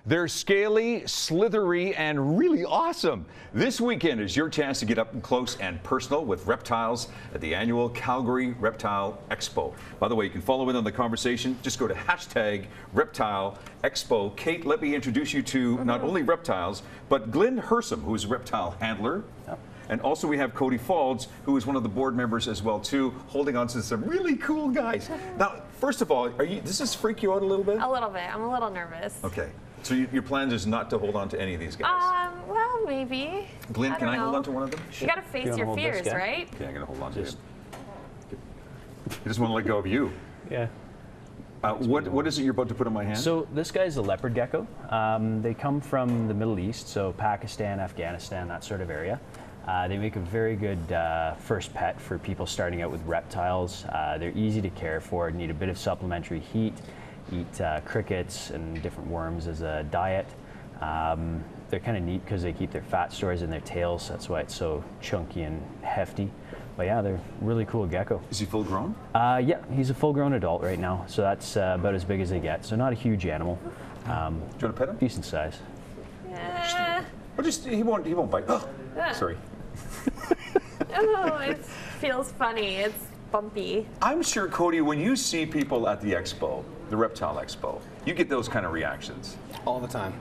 They're scaly, slithery, and really awesome. This weekend is your chance to get up close and personal with reptiles at the annual Calgary Reptile Expo. By the way, you can follow in on the conversation. Just go to #Reptile Expo. Kate, let me introduce you to not only reptiles, but Glyn Hersom, who is a reptile handler. Yep. And also we have Cody Faulds, who is one of the board members as well too, holding on to some really cool guys. Now, first of all, does this freak you out a little bit? A little bit. I'm a little nervous. Okay. So your plan is not to hold on to any of these guys? Well, maybe. Glyn, can I hold on to one of them? You gotta face your fears, right? Yeah, I'm gonna hold on to him. I just want to let go of you. Yeah. What is it you're about to put in my hand? So this guy's a leopard gecko. They come from the Middle East, so Pakistan, Afghanistan, that sort of area. They make a very good first pet for people starting out with reptiles. They're easy to care for, need a bit of supplementary heat, eat crickets and different worms as a diet. They're kind of neat because they keep their fat stores in their tails. That's why it's so chunky and hefty. But yeah, they're really cool gecko. Is he full grown? Yeah, he's a full grown adult right now. So that's about as big as they get. So not a huge animal. Do you want to pet him? Decent size. Or he won't bite. Oh, sorry. Oh, it feels funny. It's bumpy. I'm sure, Cody, when you see people at the expo, the Reptile Expo, you get those kind of reactions. All the time.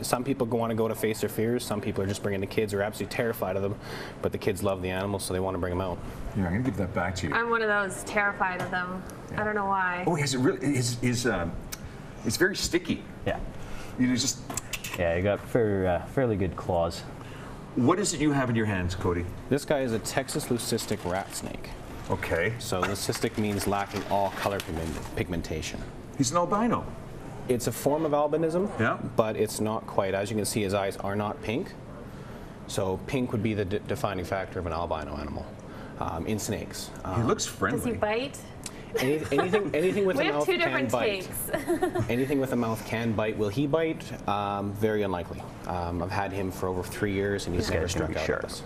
Some people want to go to face their fears. Some people are just bringing the kids, are absolutely terrified of them. But the kids love the animals, so they want to bring them out. Yeah, I'm going to give that back to you. I'm one of those terrified of them. Yeah. I don't know why. Oh, is it really? It's very sticky. Yeah. You just. Yeah, you got fairly good claws. What is it you have in your hands, Cody? This guy is a Texas leucistic rat snake. Okay. So leucistic means lacking all color pigmentation. He's an albino. It's a form of albinism, yeah, but it's not quite. As you can see, his eyes are not pink. So pink would be the defining factor of an albino animal in snakes. He looks friendly. Does he bite? Anything with a mouth two can different bite. takes. Anything with a mouth can bite. Will he bite? Very unlikely. I've had him for over 3 years, and he's never struck out at us.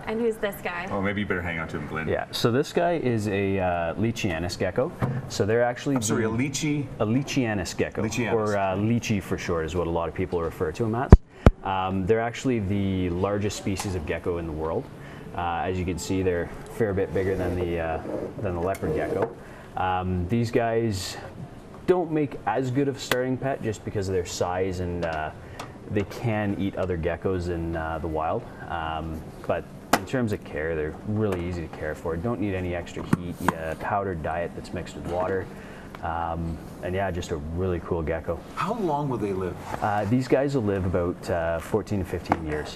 And who's this guy? Oh, maybe you better hang on to him, Glyn. Yeah, so this guy is a Lychee Gecko. So they're actually... I'm sorry, a Lychee? A Lychee Gecko. Lychee. Or Lychee for short is what a lot of people refer to him as. They're actually the largest species of gecko in the world. As you can see, they're a fair bit bigger than the leopard gecko. These guys don't make as good of a starting pet just because of their size, and they can eat other geckos in the wild. But in terms of care, they're really easy to care for. Don't need any extra heat. Eat a powdered diet that's mixed with water. And yeah, just a really cool gecko. How long will they live? These guys will live about 14 to 15 years.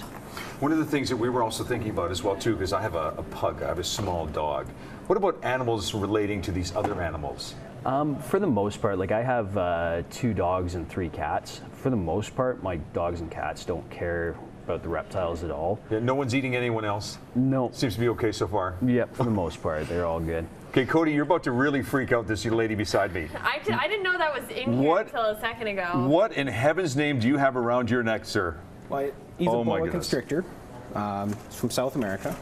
One of the things that we were also thinking about as well too, because I have a pug, I have a small dog. What about animals relating to these other animals? For the most part, like I have 2 dogs and 3 cats. For the most part, my dogs and cats don't care about the reptiles at all. Yeah, no one's eating anyone else? No. Seems to be okay so far? Yep, for the most part, they're all good. Okay, Cody, you're about to really freak out this lady beside me. I didn't know that was in here until a second ago. What in heaven's name do you have around your neck, sir? Well, he's a boa constrictor. He's from South America.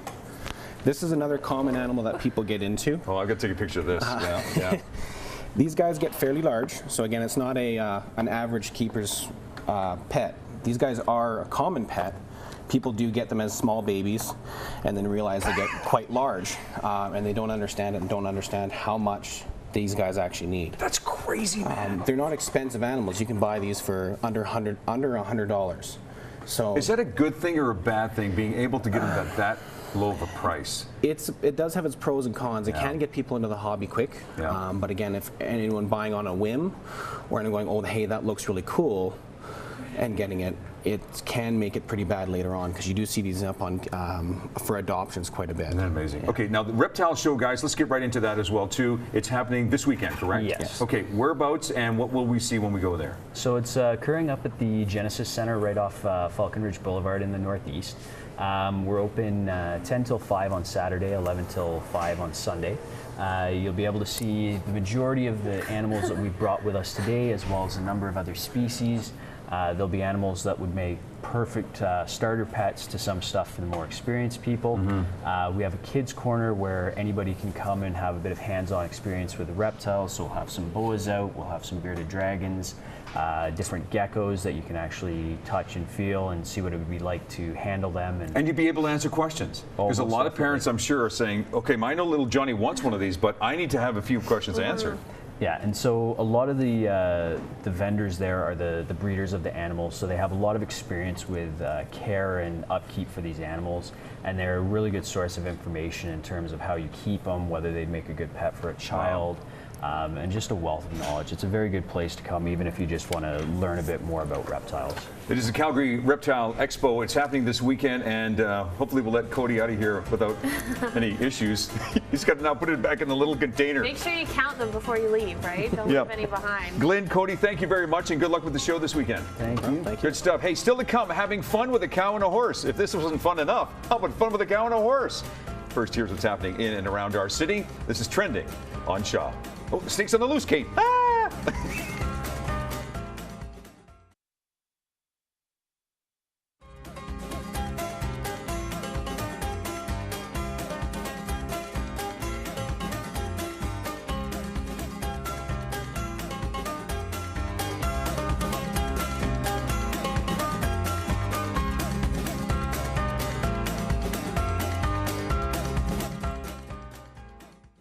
This is another common animal that people get into. Oh, I've got to take a picture of this. Yeah. These guys get fairly large, so again, it's not an average keeper's pet. These guys are a common pet. People do get them as small babies and then realize they get quite large, and they don't understand it and don't understand how much these guys actually need. That's crazy, man. They're not expensive animals. You can buy these for under $100. So is that a good thing or a bad thing, being able to get them at that low of a price? It does have its pros and cons. It can get people into the hobby quick. Yeah. But again, if anyone buying on a whim or anyone going, oh, hey, that looks really cool, and getting it, it can make it pretty bad later on, because you do see these up on for adoptions quite a bit. Isn't that amazing? Yeah. Okay, now the Reptile Show, guys, let's get right into that as well too. It's happening this weekend, correct? Yes. Okay, whereabouts and what will we see when we go there? So it's occurring up at the Genesis Center right off Falcon Ridge Boulevard in the Northeast. We're open 10 till 5 on Saturday, 11 till 5 on Sunday. You'll be able to see the majority of the animals that we've brought with us today, as well as a number of other species. There'll be animals that would make perfect starter pets to some stuff for the more experienced people. We have a kids corner where anybody can come and have a bit of hands-on experience with the reptiles. So we'll have some boas out, we'll have some bearded dragons, different geckos that you can actually touch and feel and see what it would be like to handle them. And you'd be able to answer questions. Because a lot of parents, I'm sure, are saying, okay, I know little Johnny wants one of these, but I need to have a few questions answered. Yeah, and so a lot of the vendors there are the breeders of the animals, so they have a lot of experience with care and upkeep for these animals, and they're a really good source of information in terms of how you keep them, whether they'd make a good pet for a child, and just a wealth of knowledge. It's a very good place to come, even if you just want to learn a bit more about reptiles. It is the Calgary Reptile Expo. It's happening this weekend, and hopefully we'll let Cody out of here without any issues. He's got to now put it back in the little container. Make sure you count them before you leave, right? Don't leave any behind. Glyn, Cody, thank you very much, and good luck with the show this weekend. Thank you. Thank you. Good stuff. Hey, still to come, having fun with a cow and a horse. If this wasn't fun enough, how about fun with a cow and a horse? First, here's what's happening in and around our city. This is trending on Shaw. Oh, snakes on the loose, Kate. Ah!